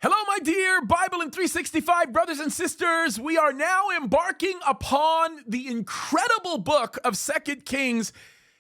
Hello, my dear BIBLEin365 brothers and sisters. We are now embarking upon the incredible book of 2 Kings.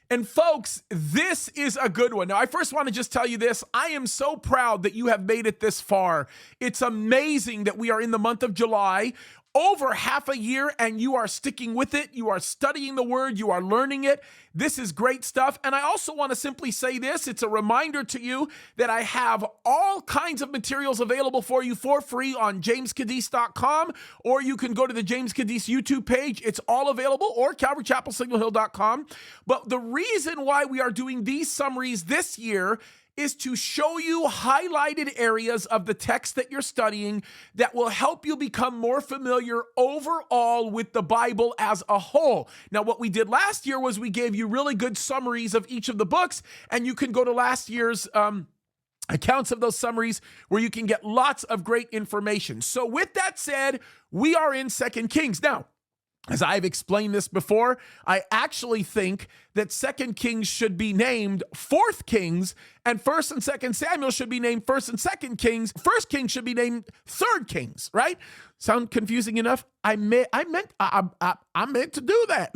And folks, this is a good one. Now, I first want to just tell you this. I am so proud that you have made it this far. It's amazing that we are in the month of July, over half a year, and you are sticking with it. You are studying the word. You are learning it. This is great stuff. And I also want to simply say this. It's a reminder to you that I have all kinds of materials available for you for free on jamescadis.com, or you can go to the James Cadiz YouTube page. It's all available, or CalvaryChapelSignalHill.com. But the reason why we are doing these summaries this year is to show you highlighted areas of the text that you're studying that will help you become more familiar overall with the Bible as a whole. Now, what we did last year was we gave you really good summaries of each of the books, and you can go to last year's accounts of those summaries where you can get lots of great information. So with that said, we are in 2 Kings. Now, as I've explained this before, I actually think that 2 Kings should be named 4th Kings, and 1st and 2nd Samuel should be named 1st and 2nd Kings. 1st Kings should be named 3rd Kings, right? Sound confusing enough? I meant to do that.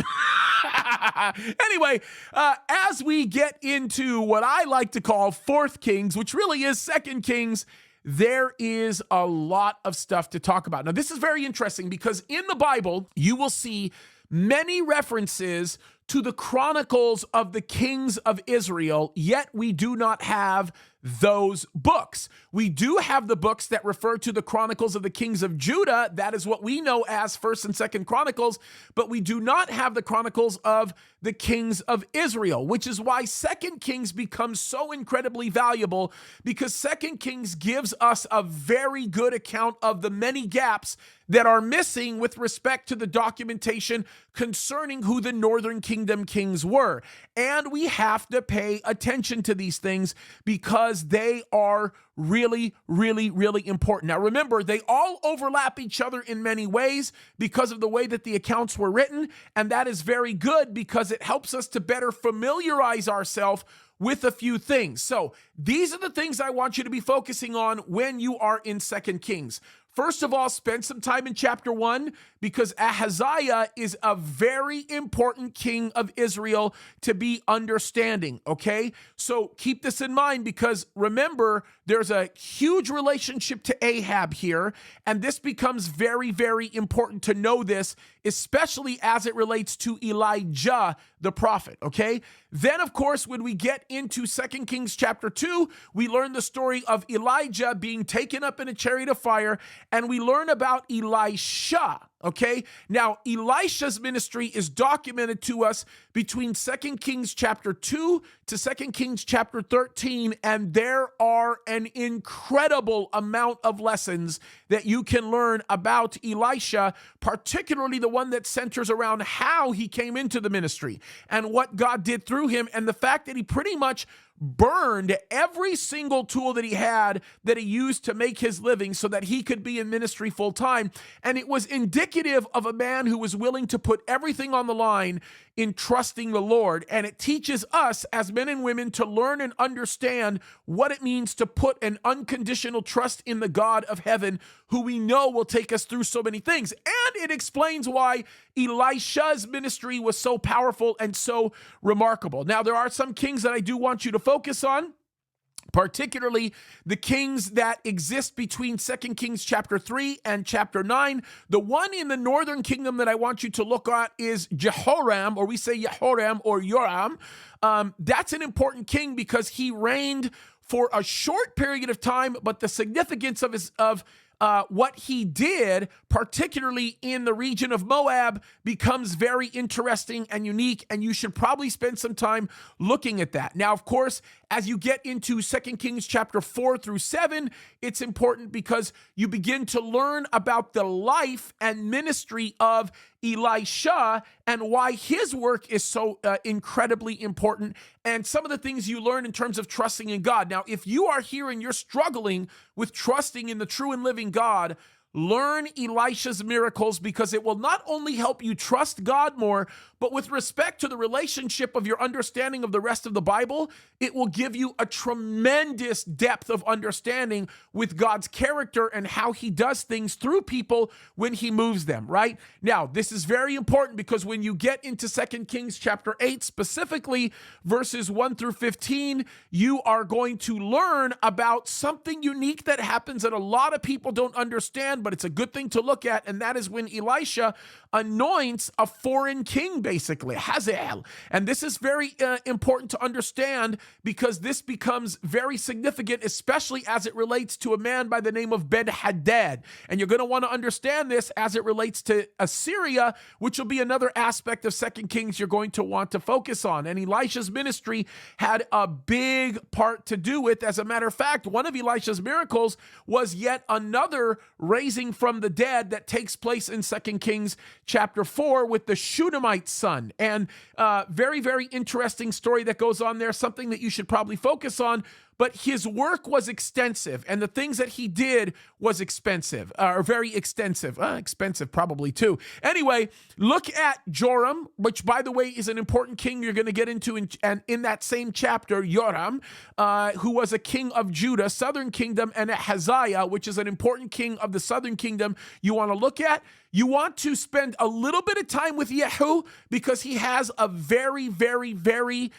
Anyway, as we get into what I like to call 4th Kings, which really is 2nd Kings, there is a lot of stuff to talk about. Now, this is very interesting because in the Bible, you will see many references to the chronicles of the kings of Israel, yet we do not have those books. We do have the books that refer to the chronicles of the kings of Judah. That is what we know as 1st and 2nd Chronicles, but we do not have the chronicles of the kings of Israel, which is why 2 Kings becomes so incredibly valuable, because 2 Kings gives us a very good account of the many gaps that are missing with respect to the documentation concerning who the northern kingdom kings were. And we have to pay attention to these things because they are really, really, really important. Now, remember, they all overlap each other in many ways because of the way that the accounts were written, and that is very good because it helps us to better familiarize ourselves with a few things. So these are the things I want you to be focusing on when you are in 2 Kings. First of all, spend some time in chapter 1 because Ahaziah is a very important king of Israel to be understanding, okay? So keep this in mind because remember, there's a huge relationship to Ahab here, and this becomes very, very important to know this, especially as it relates to Elijah, the prophet, okay? Then, of course, when we get into 2 Kings chapter 2, we learn the story of Elijah being taken up in a chariot of fire, and we learn about Elisha, okay? Now, Elisha's ministry is documented to us between 2 Kings chapter 2 to 2 Kings chapter 13, and there are an incredible amount of lessons that you can learn about Elisha, particularly the one that centers around how he came into the ministry and what God did through him, and the fact that he pretty much burned every single tool that he had that he used to make his living so that he could be in ministry full time. And it was indicative of a man who was willing to put everything on the line in trusting the Lord. And it teaches us as men and women to learn and understand what it means to put an unconditional trust in the God of heaven, who we know will take us through so many things. And it explains why Elisha's ministry was so powerful and so remarkable. Now, there are some kings that I do want you to focus on, particularly the kings that exist between 2 Kings chapter 3 and chapter 9. The one in the northern kingdom that I want you to look at is Jehoram, or we say Jehoram or Joram. That's an important king because he reigned for a short period of time, but the significance of what he did, particularly in the region of Moab, becomes very interesting and unique, and you should probably spend some time looking at that. Now, of course, as you get into 2 Kings chapter 4 through 7, it's important because you begin to learn about the life and ministry of Elisha and why his work is so incredibly important, and some of the things you learn in terms of trusting in God. Now, if you are here and you're struggling with trusting in the true and living God, learn Elisha's miracles because it will not only help you trust God more, but with respect to the relationship of your understanding of the rest of the Bible, it will give you a tremendous depth of understanding with God's character and how he does things through people when he moves them, right? Now, this is very important because when you get into 2 Kings chapter 8, specifically verses 1 through 15, you are going to learn about something unique that happens that a lot of people don't understand, but it's a good thing to look at, and that is when Elisha anoints a foreign king, basically, Hazael. And this is very important to understand because this becomes very significant, especially as it relates to a man by the name of Ben-Hadad. And you're going to want to understand this as it relates to Assyria, which will be another aspect of 2 Kings you're going to want to focus on. And Elisha's ministry had a big part to do with. As a matter of fact, one of Elisha's miracles was yet another raising from the dead that takes place in 2 Kings chapter 4 with the Shunammite son. And very, very interesting story that goes on there, something that you should probably focus on. But his work was extensive, and the things that he did was expensive, or very extensive. Expensive probably too. Anyway, look at Joram, which, by the way, is an important king you're going to get into in that same chapter, Joram, who was a king of Judah, southern kingdom, and Ahaziah, which is an important king of the southern kingdom you want to look at. You want to spend a little bit of time with Yehu because he has a very, very, very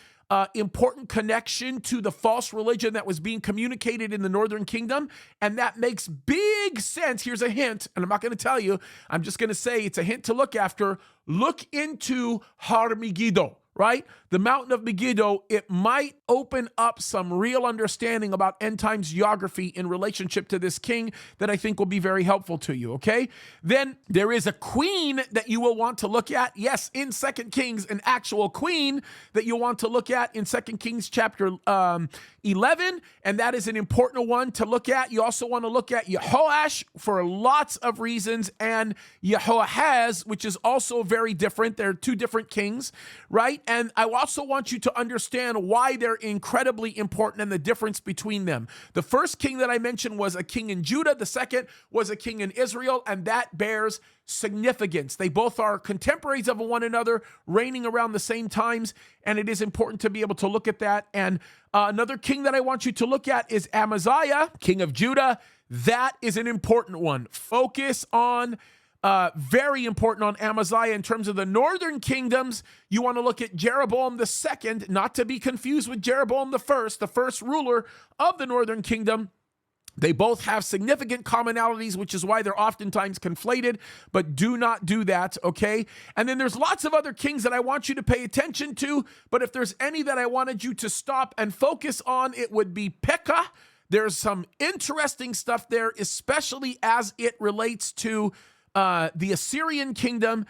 important connection to the false religion that was being communicated in the northern kingdom, and that makes big sense. Here's a hint, and I'm not going to tell you. I'm just going to say it's a hint to look after. Look into Har Megiddo, right? The mountain of Megiddo. It might open up some real understanding about end times geography in relationship to this king that I think will be very helpful to you, okay? Then there is a queen that you will want to look at. Yes, in 2 Kings, an actual queen that you'll want to look at in 2 Kings chapter 11, and that is an important one to look at. You also want to look at Jehoash for lots of reasons, and Jehoahaz, which is also very different. They're two different kings, right? And I also want you to understand why they're incredibly important and the difference between them. The first king that I mentioned was a king in Judah. The second was a king in Israel, and that bears significance. They both are contemporaries of one another, reigning around the same times, and it is important to be able to look at that. And another king that I want you to look at is Amaziah, king of Judah. That is an important one. Focus on very important on Amaziah. In terms of the northern kingdoms, you want to look at Jeroboam the second, not to be confused with Jeroboam the first ruler of the northern kingdom. They both have significant commonalities, which is why they're oftentimes conflated, but do not do that, okay? And then there's lots of other kings that I want you to pay attention to, but if there's any that I wanted you to stop and focus on, it would be Pekah. There's some interesting stuff there, especially as it relates to the Assyrian kingdom.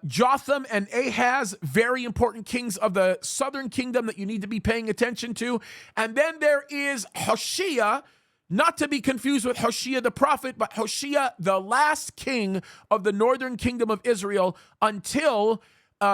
Jotham and Ahaz, very important kings of the southern kingdom that you need to be paying attention to. And then there is Hoshea, not to be confused with Hoshea the prophet, but Hoshea, the last king of the northern kingdom of Israel, until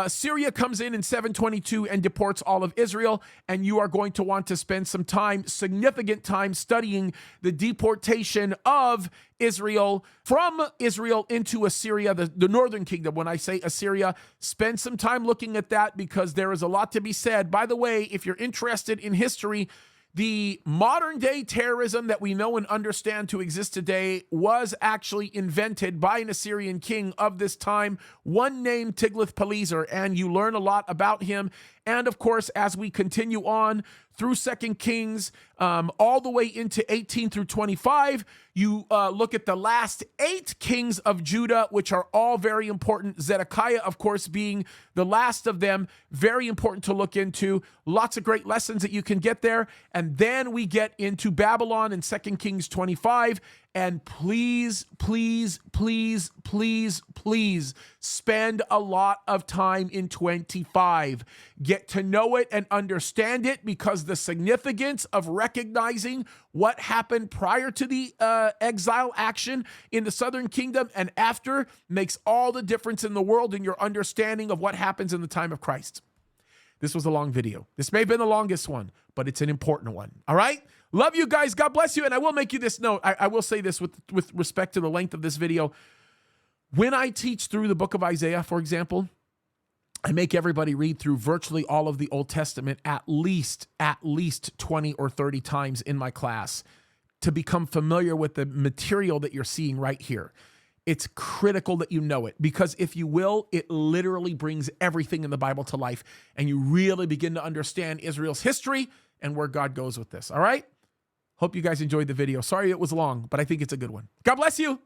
Syria comes in 722 and deports all of Israel. And you are going to want to spend some time, significant time, studying the deportation of Israel from Israel into Assyria, the northern kingdom. When I say Assyria, spend some time looking at that because there is a lot to be said. By the way, if you're interested in history, the modern day terrorism that we know and understand to exist today was actually invented by an Assyrian king of this time, one named Tiglath-Pileser, and you learn a lot about him. And of course, as we continue on through 2 Kings, all the way into 18 through 25, you look at the last 8 kings of Judah, which are all very important. Zedekiah, of course, being the last of them, very important to look into. Lots of great lessons that you can get there. And then we get into Babylon in 2 Kings 25. And please, please, please, please, please spend a lot of time in 25. Get to know it and understand it, because the significance of recognizing what happened prior to the exile action in the southern kingdom and after makes all the difference in the world in your understanding of what happens in the time of Christ. This was a long video. This may have been the longest one, but it's an important one. All right? Love you guys. God bless you. And I will make you this note. I will say this with respect to the length of this video. When I teach through the book of Isaiah, for example, I make everybody read through virtually all of the Old Testament at least 20 or 30 times in my class to become familiar with the material that you're seeing right here. It's critical that you know it, because if you will, it literally brings everything in the Bible to life, and you really begin to understand Israel's history and where God goes with this. All right? Hope you guys enjoyed the video. Sorry it was long, but I think it's a good one. God bless you.